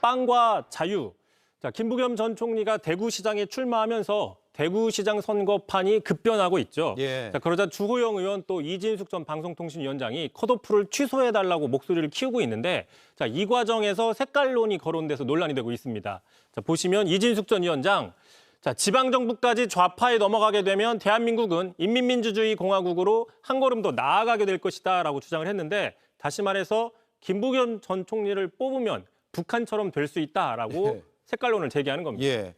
빵과 자유. 자, 김부겸 전 총리가 대구시장에 출마하면서 대구시장 선거판이 급변하고 있죠. 예. 자, 그러자 주호영 의원 또 이진숙 전 방송통신위원장이 컷오프를 취소해달라고 목소리를 키우고 있는데 자, 이 과정에서 색깔론이 거론돼서 논란이 되고 있습니다. 자, 보시면 이진숙 전 위원장, 자, 지방정부까지 좌파에 넘어가게 되면 대한민국은 인민민주주의 공화국으로 한 걸음 더 나아가게 될 것이다라고 주장을 했는데 다시 말해서 김부겸 전 총리를 뽑으면 북한처럼 될 수 있다라고 예. 색깔론을 제기하는 겁니다. 예.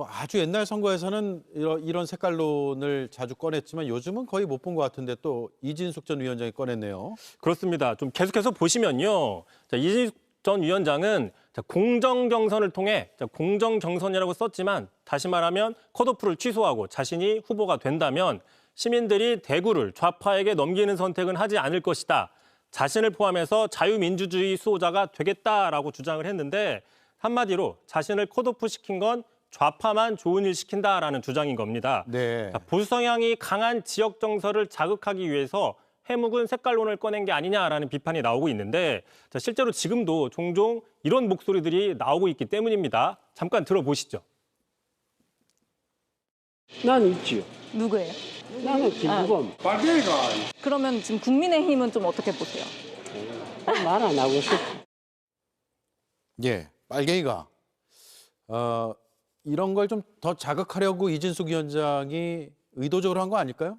아주 옛날 선거에서는 이런 색깔론을 자주 꺼냈지만 요즘은 거의 못 본 것 같은데 또 이진숙 전 위원장이 꺼냈네요. 그렇습니다. 좀 계속해서 보시면요. 자, 이진숙 전 위원장은 공정 경선을 통해 공정 경선이라고 썼지만 다시 말하면 컷오프를 취소하고 자신이 후보가 된다면 시민들이 대구를 좌파에게 넘기는 선택은 하지 않을 것이다. 자신을 포함해서 자유민주주의 수호자가 되겠다라고 주장을 했는데 한마디로 자신을 컷오프 시킨 건 좌파만 좋은 일 시킨다라는 주장인 겁니다. 네. 자, 보수 성향이 강한 지역 정서를 자극하기 위해서 해묵은 색깔론을 꺼낸 게 아니냐라는 비판이 나오고 있는데 자, 실제로 지금도 종종 이런 목소리들이 나오고 있기 때문입니다. 잠깐 들어보시죠. 난 있지요. 누구예요? 나는 김부겸. 빨갱이가 그러면 지금 국민의힘은 좀 어떻게 보세요? 말 안 하고 싶어. 예. 빨갱이가 이런 걸 좀 더 자극하려고 이진숙 위원장이 의도적으로 한 거 아닐까요?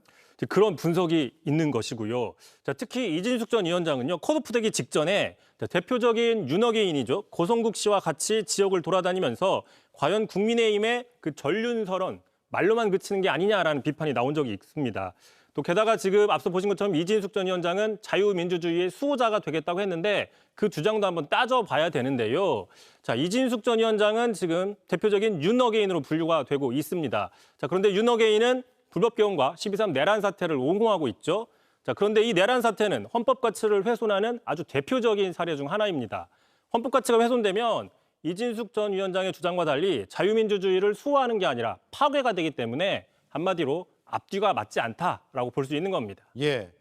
그런 분석이 있는 것이고요. 자, 특히 이진숙 전 위원장은요, 컷오프 되기 직전에 대표적인 윤어게인이죠. 고성국 씨와 같이 지역을 돌아다니면서 과연 국민의힘의 그 전륜설언, 말로만 그치는 게 아니냐라는 비판이 나온 적이 있습니다. 또 게다가 지금 앞서 보신 것처럼 이진숙 전 위원장은 자유민주주의의 수호자가 되겠다고 했는데 그 주장도 한번 따져봐야 되는데요. 자, 이진숙 전 위원장은 지금 대표적인 윤어게인으로 분류가 되고 있습니다. 자, 그런데 윤어게인은 불법개헌과 12.3 내란 사태를 옹호하고 있죠. 자, 그런데 이 내란 사태는 헌법 가치를 훼손하는 아주 대표적인 사례 중 하나입니다. 헌법 가치가 훼손되면 이진숙 전 위원장의 주장과 달리 자유민주주의를 수호하는 게 아니라 파괴가 되기 때문에 한마디로 앞뒤가 맞지 않다라고 볼 수 있는 겁니다. 예.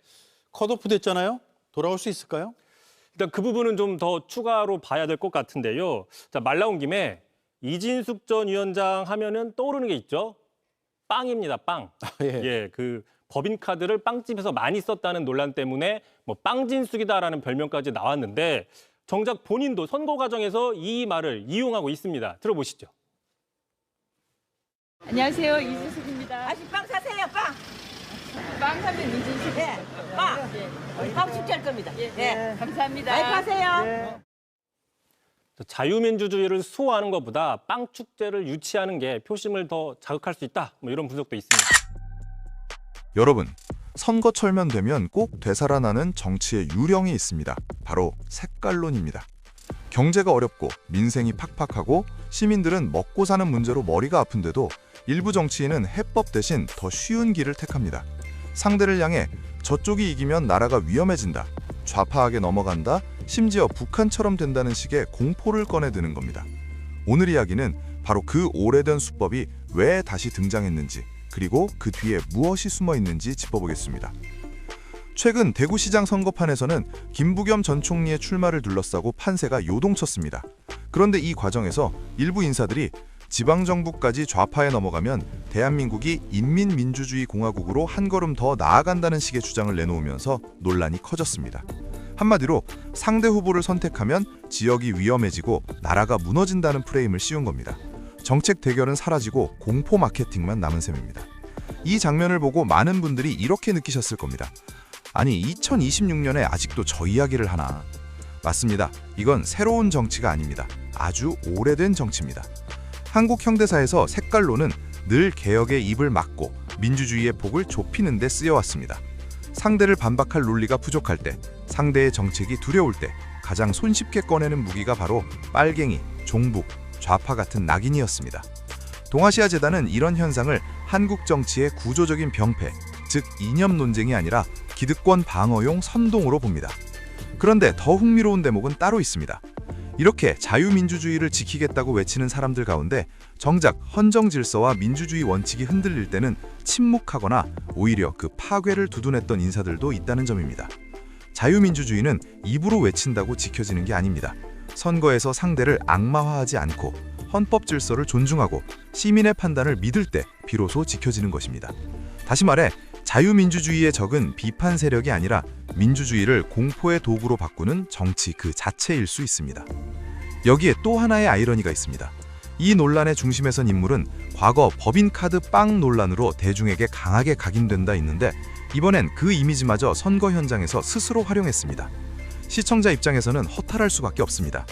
컷오프 됐잖아요. 돌아올 수 있을까요? 일단 그 부분은 좀 더 추가로 봐야 될 것 같은데요. 자, 말 나온 김에 이진숙 전 위원장 하면은 떠오르는 게 있죠. 빵입니다, 빵. 예. 그 법인카드를 빵집에서 많이 썼다는 논란 때문에 뭐 빵진숙이다라는 별명까지 나왔는데 정작 본인도 선거 과정에서 이 말을 이용하고 있습니다. 들어보시죠. 안녕하세요, 이진숙입니다. 아직 빵 사세요, 빵. 빵 사면 이진숙. 네, 빵. 빵 축제할 겁니다. 네. 감사합니다. 많이 파세요. 자유민주주의를 수호하는 것보다 빵 축제를 유치하는 게 표심을 더 자극할 수 있다. 뭐 이런 분석도 있습니다. 여러분, 선거철면 되면 꼭 되살아나는 정치의 유령이 있습니다. 바로 색깔론입니다. 경제가 어렵고 민생이 팍팍하고 시민들은 먹고 사는 문제로 머리가 아픈데도 일부 정치인은 해법 대신 더 쉬운 길을 택합니다. 상대를 향해 저쪽이 이기면 나라가 위험해진다, 좌파하게 넘어간다, 심지어 북한처럼 된다는 식의 공포를 꺼내드는 겁니다. 오늘 이야기는 바로 그 오래된 수법이 왜 다시 등장했는지, 그리고 그 뒤에 무엇이 숨어 있는지 짚어보겠습니다. 최근 대구시장 선거판에서는 김부겸 전 총리의 출마를 둘러싸고 판세가 요동쳤습니다. 그런데 이 과정에서 일부 인사들이 지방정부까지 좌파에 넘어가면 대한민국이 인민민주주의 공화국으로 한 걸음 더 나아간다는 식의 주장을 내놓으면서 논란이 커졌습니다. 한마디로 상대 후보를 선택하면 지역이 위험해지고 나라가 무너진다는 프레임을 씌운 겁니다. 정책 대결은 사라지고 공포 마케팅만 남은 셈입니다. 이 장면을 보고 많은 분들이 이렇게 느끼셨을 겁니다. 아니, 2026년에 아직도 저 이야기를 하나? 맞습니다. 이건 새로운 정치가 아닙니다. 아주 오래된 정치입니다. 한국 현대사에서 색깔론은 늘 개혁의 입을 막고 민주주의의 폭을 좁히는 데 쓰여왔습니다. 상대를 반박할 논리가 부족할 때, 상대의 정책이 두려울 때 가장 손쉽게 꺼내는 무기가 바로 빨갱이, 종북, 좌파 같은 낙인이었습니다. 동아시아 재단은 이런 현상을 한국 정치의 구조적인 병폐, 즉 이념 논쟁이 아니라 기득권 방어용 선동으로 봅니다. 그런데 더 흥미로운 대목은 따로 있습니다. 이렇게 자유민주주의를 지키겠다고 외치는 사람들 가운데 정작 헌정 질서와 민주주의 원칙이 흔들릴 때는 침묵하거나 오히려 그 파괴를 두둔했던 인사들도 있다는 점입니다. 자유민주주의는 입으로 외친다고 지켜지는 게 아닙니다. 선거에서 상대를 악마화하지 않고 헌법 질서를 존중하고 시민의 판단을 믿을 때 비로소 지켜지는 것입니다. 다시 말해 자유민주주의의 적은 비판 세력이 아니라 민주주의를 공포의 도구로 바꾸는 정치 그 자체일 수 있습니다. 여기에 또 하나의 아이러니가 있습니다. 이 논란의 중심에 선 인물은 과거 법인카드 빵 논란으로 대중에게 강하게 각인된다 있는데 이번엔 그 이미지마저 선거 현장에서 스스로 활용했습니다. 시청자 입장에서는 허탈할 수밖에 없습니다.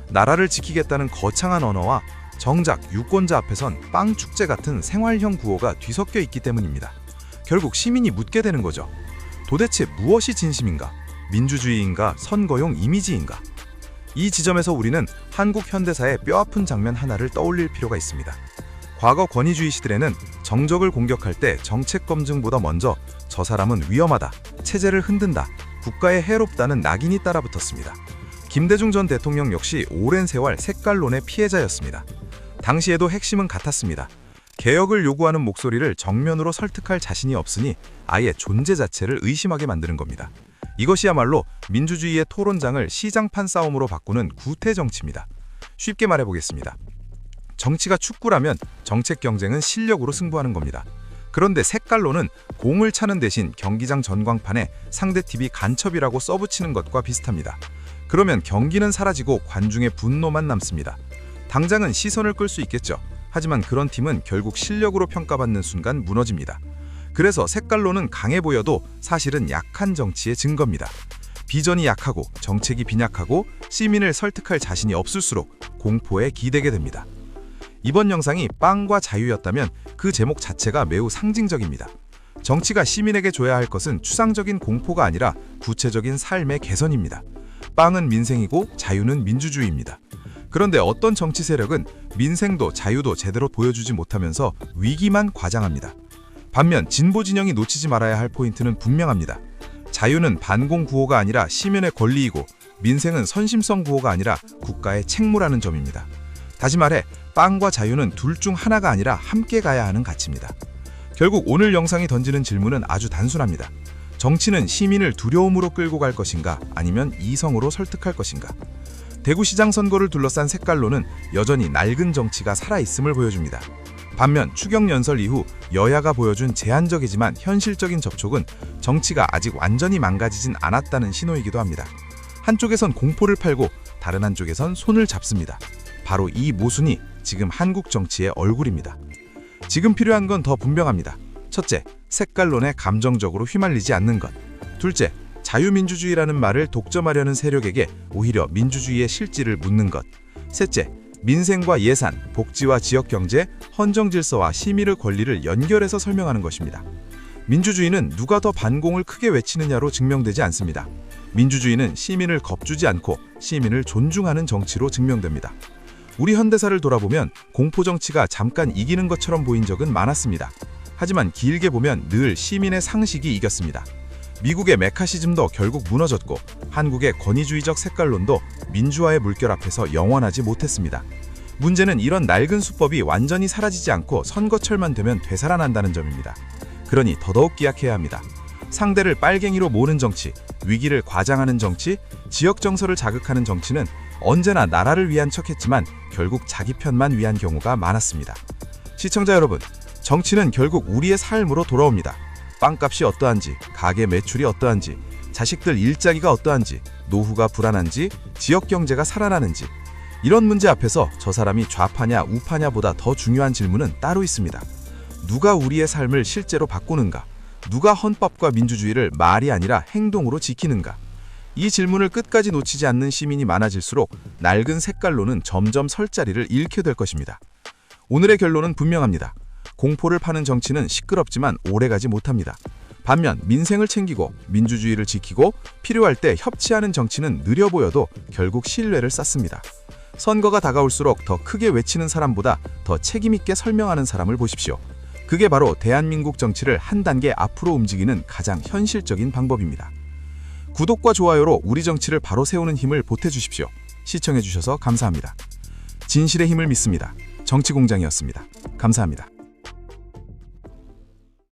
나라를 지키겠다는 거창한 언어와 정작 유권자 앞에선 빵 축제 같은 생활형 구호가 뒤섞여 있기 때문입니다. 결국 시민이 묻게 되는 거죠. 도대체 무엇이 진심인가? 민주주의인가? 선거용 이미지인가? 이 지점에서 우리는 한국 현대사의 뼈아픈 장면 하나를 떠올릴 필요가 있습니다. 과거 권위주의 시대에는 정적을 공격할 때 정책 검증보다 먼저 저 사람은 위험하다, 체제를 흔든다, 국가에 해롭다는 낙인이 따라붙었습니다. 김대중 전 대통령 역시 오랜 세월 색깔론의 피해자였습니다. 당시에도 핵심은 같았습니다. 개혁을 요구하는 목소리를 정면으로 설득할 자신이 없으니 아예 존재 자체를 의심하게 만드는 겁니다. 이것이야말로 민주주의의 토론장을 시장판 싸움으로 바꾸는 구태 정치입니다. 쉽게 말해보겠습니다. 정치가 축구라면 정책 경쟁은 실력으로 승부하는 겁니다. 그런데 색깔론은 공을 차는 대신 경기장 전광판에 상대팀이 간첩이라고 써붙이는 것과 비슷합니다. 그러면 경기는 사라지고 관중의 분노만 남습니다. 당장은 시선을 끌 수 있겠죠. 하지만 그런 팀은 결국 실력으로 평가받는 순간 무너집니다. 그래서 색깔론은 강해 보여도 사실은 약한 정치의 증거입니다. 비전이 약하고 정책이 빈약하고 시민을 설득할 자신이 없을수록 공포에 기대게 됩니다. 이번 영상이 빵과 자유였다면 그 제목 자체가 매우 상징적입니다. 정치가 시민에게 줘야 할 것은 추상적인 공포가 아니라 구체적인 삶의 개선입니다. 빵은 민생이고 자유는 민주주의입니다. 그런데 어떤 정치 세력은 민생도 자유도 제대로 보여주지 못하면서 위기만 과장합니다. 반면 진보 진영이 놓치지 말아야 할 포인트는 분명합니다. 자유는 반공 구호가 아니라 시민의 권리이고 민생은 선심성 구호가 아니라 국가의 책무라는 점입니다. 다시 말해 빵과 자유는 둘 중 하나가 아니라 함께 가야 하는 가치입니다. 결국 오늘 영상이 던지는 질문은 아주 단순합니다. 정치는 시민을 두려움으로 끌고 갈 것인가 아니면 이성으로 설득할 것인가? 대구시장 선거를 둘러싼 색깔론은 여전히 낡은 정치가 살아있음을 보여줍니다. 반면 추경연설 이후 여야가 보여준 제한적이지만 현실적인 접촉은 정치가 아직 완전히 망가지진 않았다는 신호이기도 합니다. 한쪽에선 공포를 팔고 다른 한쪽에선 손을 잡습니다. 바로 이 모순이 지금 한국 정치의 얼굴입니다. 지금 필요한 건 더 분명합니다. 첫째, 색깔론에 감정적으로 휘말리지 않는 것. 둘째, 자유민주주의라는 말을 독점하려는 세력에게 오히려 민주주의의 실질을 묻는 것. 셋째, 민생과 예산, 복지와 지역경제, 헌정질서와 시민의 권리를 연결해서 설명하는 것입니다. 민주주의는 누가 더 반공을 크게 외치느냐로 증명되지 않습니다. 민주주의는 시민을 겁주지 않고 시민을 존중하는 정치로 증명됩니다. 우리 현대사를 돌아보면 공포정치가 잠깐 이기는 것처럼 보인 적은 많았습니다. 하지만 길게 보면 늘 시민의 상식이 이겼습니다. 미국의 메카시즘도 결국 무너졌고 한국의 권위주의적 색깔론도 민주화의 물결 앞에서 영원하지 못했습니다. 문제는 이런 낡은 수법이 완전히 사라지지 않고 선거철만 되면 되살아난다는 점입니다. 그러니 더더욱 기약해야 합니다. 상대를 빨갱이로 모는 정치, 위기를 과장하는 정치, 지역 정서를 자극하는 정치는 언제나 나라를 위한 척했지만 결국 자기 편만 위한 경우가 많았습니다. 시청자 여러분, 정치는 결국 우리의 삶으로 돌아옵니다. 빵값이 어떠한지, 가게 매출이 어떠한지, 자식들 일자리가 어떠한지, 노후가 불안한지, 지역 경제가 살아나는지, 이런 문제 앞에서 저 사람이 좌파냐 우파냐보다 더 중요한 질문은 따로 있습니다. 누가 우리의 삶을 실제로 바꾸는가? 누가 헌법과 민주주의를 말이 아니라 행동으로 지키는가? 이 질문을 끝까지 놓치지 않는 시민이 많아질수록 낡은 색깔론은 점점 설 자리를 잃게 될 것입니다. 오늘의 결론은 분명합니다. 공포를 파는 정치는 시끄럽지만 오래가지 못합니다. 반면 민생을 챙기고 민주주의를 지키고 필요할 때 협치하는 정치는 느려 보여도 결국 신뢰를 쌓습니다. 선거가 다가올수록 더 크게 외치는 사람보다 더 책임있게 설명하는 사람을 보십시오. 그게 바로 대한민국 정치를 한 단계 앞으로 움직이는 가장 현실적인 방법입니다. 구독과 좋아요로 우리 정치를 바로 세우는 힘을 보태주십시오. 시청해주셔서 감사합니다. 진실의 힘을 믿습니다. 정치공장이었습니다. 감사합니다.